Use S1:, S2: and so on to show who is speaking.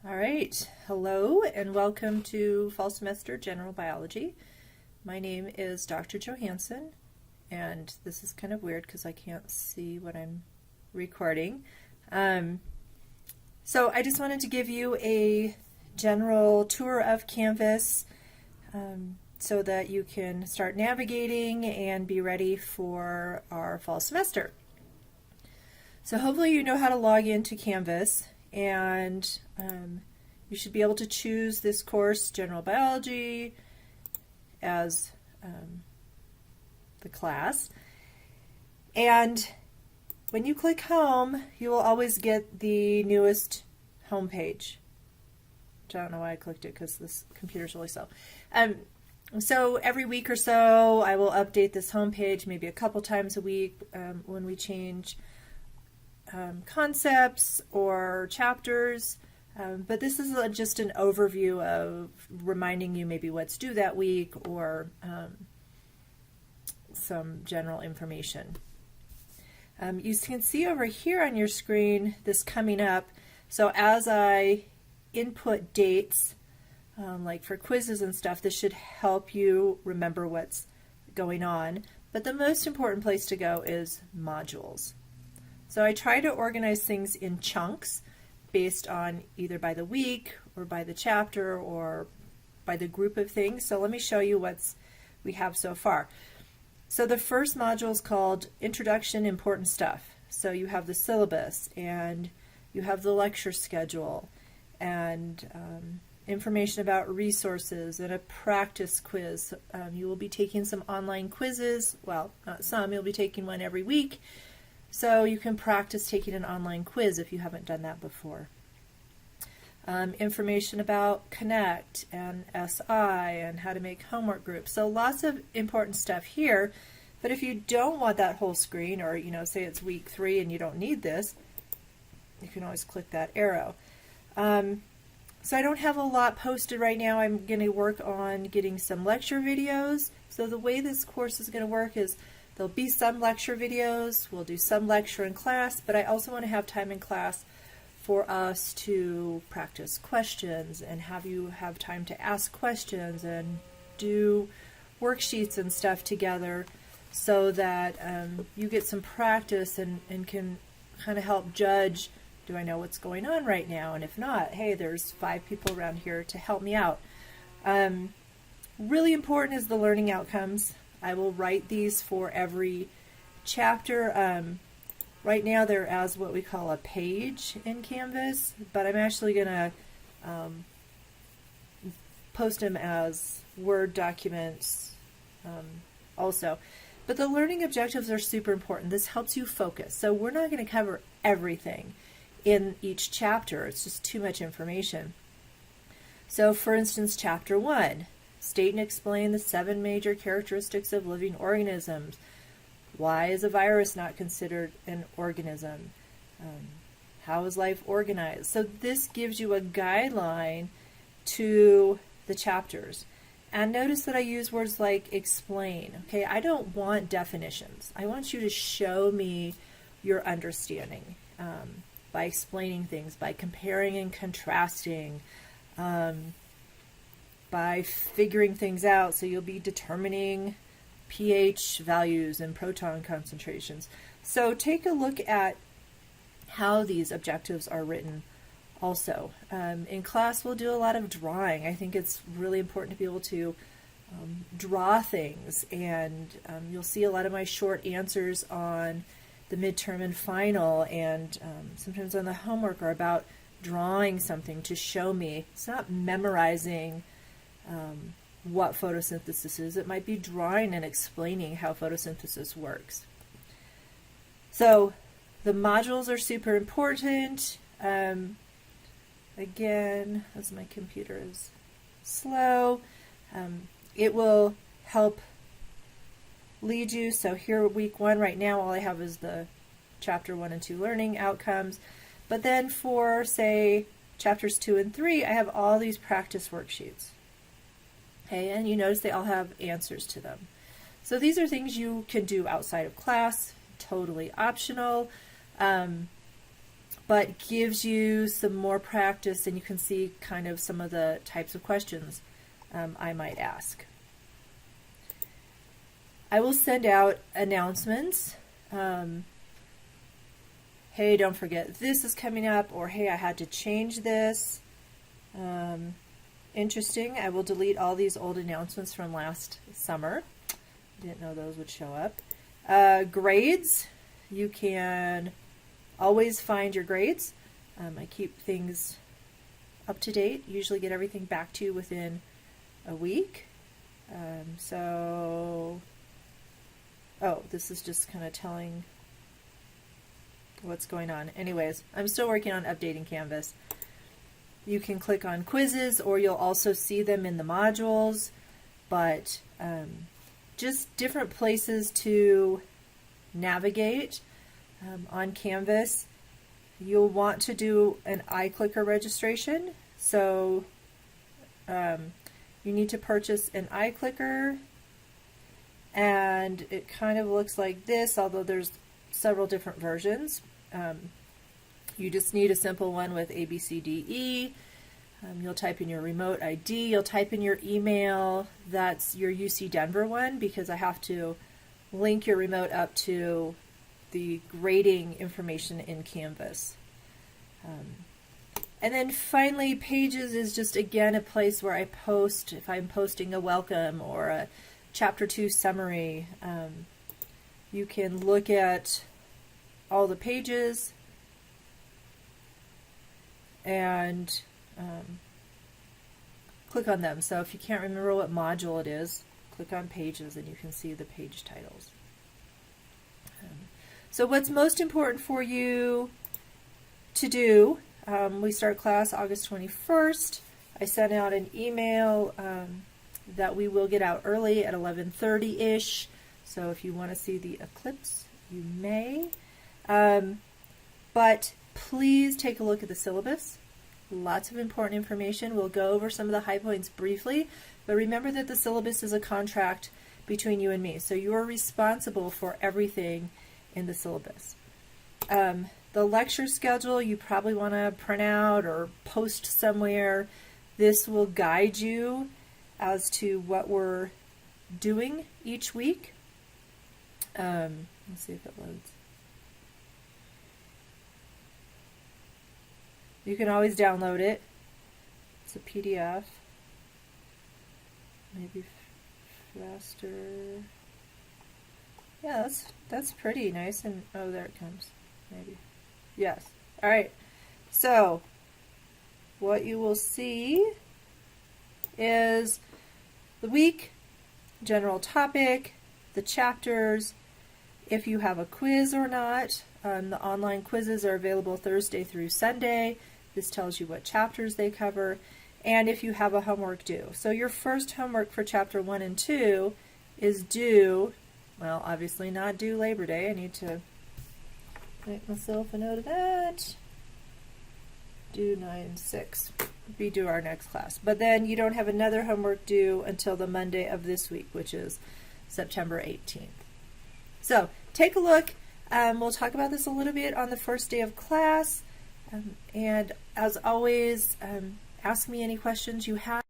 S1: All right, hello and welcome to Fall Semester General Biology. My name is Dr. Johansson, and this is kind of weird because I can't see what I'm recording. So I just wanted to give you a general tour of Canvas so that you can start navigating and be ready for our fall semester. So hopefully you know how to log into Canvas, and you should be able to choose this course, General Biology, as the class. And when you click home, you will always get the newest home page. I don't know why I clicked it because this computer's really slow. So every week or so, I will update this home page, maybe a couple times a week when we change concepts or chapters, but this is just an overview of reminding you maybe what's due that week or some general information. You can see over here on your screen this coming up. So as I input dates, like for quizzes and stuff, this should help you remember what's going on. But the most important place to go is modules. So I try to organize things in chunks based on either by the week or by the chapter or by the group of things. So let me show you what we have so far. So the first module is called Introduction, Important Stuff. So you have the syllabus and you have the lecture schedule and information about resources and a practice quiz. You will be taking some online quizzes. Well, not some, you'll be taking one every week. So you can practice taking an online quiz if you haven't done that before. Information about Connect and SI and how to make homework groups. So lots of important stuff here. But if you don't want that whole screen, or say it's week 3 and you don't need this, you can always click that arrow. So I don't have a lot posted right now. I'm going to work on getting some lecture videos. So the way this course is going to work is there'll be some lecture videos, we'll do some lecture in class, but I also want to have time in class for us to practice questions and have you have time to ask questions and do worksheets and stuff together so that you get some practice and can kind of help judge, do I know what's going on right now? And if not, hey, there's 5 people around here to help me out. Really important is the learning outcomes. I will write these for every chapter. Right now they're as what we call a page in Canvas, but I'm actually going to post them as Word documents also. But the learning objectives are super important. This helps you focus. So we're not going to cover everything in each chapter. It's just too much information. So for instance, chapter 1. State and explain the 7 major characteristics of living organisms. Why is a virus not considered an organism? How is life organized? So this gives you a guideline to the chapters. And notice that I use words like explain. Okay, I don't want definitions. I want you to show me your understanding by explaining things, by comparing and contrasting, by figuring things out. So you'll be determining pH values and proton concentrations. So take a look at how these objectives are written also. In class we'll do a lot of drawing. I think it's really important to be able to draw things, and you'll see a lot of my short answers on the midterm and final, and sometimes on the homework are about drawing something to show me. It's not memorizing what photosynthesis is. It might be drawing and explaining how photosynthesis works. So the modules are super important. Again, as my computer is slow, it will help lead you. So here, week 1 right now, all I have is the chapter 1 and 2 learning outcomes. But then for, say, chapters 2 and 3, I have all these practice worksheets. Okay, and you notice they all have answers to them. So these are things you can do outside of class, totally optional. but gives you some more practice, and you can see kind of some of the types of questions I might ask. I will send out announcements. Hey, don't forget this is coming up, or hey, I had to change this. Interesting. I will delete all these old announcements from last summer. Didn't know those would show up. Grades. You can always find your grades. I keep things up to date. Usually get everything back to you within a week. Oh, this is just kind of telling what's going on. Anyways, I'm still working on updating Canvas. You can click on quizzes, or you'll also see them in the modules, but just different places to navigate on Canvas. You'll want to do an Iclicker registration, so you need to purchase an Iclicker, and it kind of looks like this, although there's several different versions. You just need a simple one with A, B, C, D, E. You'll type in your remote ID, you'll type in your email. That's your UC Denver one, because I have to link your remote up to the grading information in Canvas. And then finally, Pages is just, again, a place where I post if I'm posting a welcome or a Chapter 2 summary. You can look at all the pages and click on them. So if you can't remember what module it is, click on Pages and you can see the page titles. So what's most important for you to do, we start class August 21st. I sent out an email that we will get out early at 11:30-ish. So if you want to see the eclipse, you may. But please take a look at the syllabus. Lots of important information. We'll go over some of the high points briefly, but remember that the syllabus is a contract between you and me. So you are responsible for everything in the syllabus. The lecture schedule you probably want to print out or post somewhere. This will guide you as to what we're doing each week. Let's see if it loads. You can always download it. It's a PDF. Maybe faster. Yeah, that's pretty nice. And oh, there it comes. Maybe. Yes. All right. So what you will see is the week, general topic, the chapters, if you have a quiz or not. The online quizzes are available Thursday through Sunday. This tells you what chapters they cover, and if you have a homework due. So your first homework for Chapter 1 and 2 is due, well, obviously not due Labor Day. I need to make myself a note of that. Due 9/6. Be due our next class. But then you don't have another homework due until the Monday of this week, which is September 18th. So take a look. We'll talk about this a little bit on the first day of class. And as always, ask me any questions you have.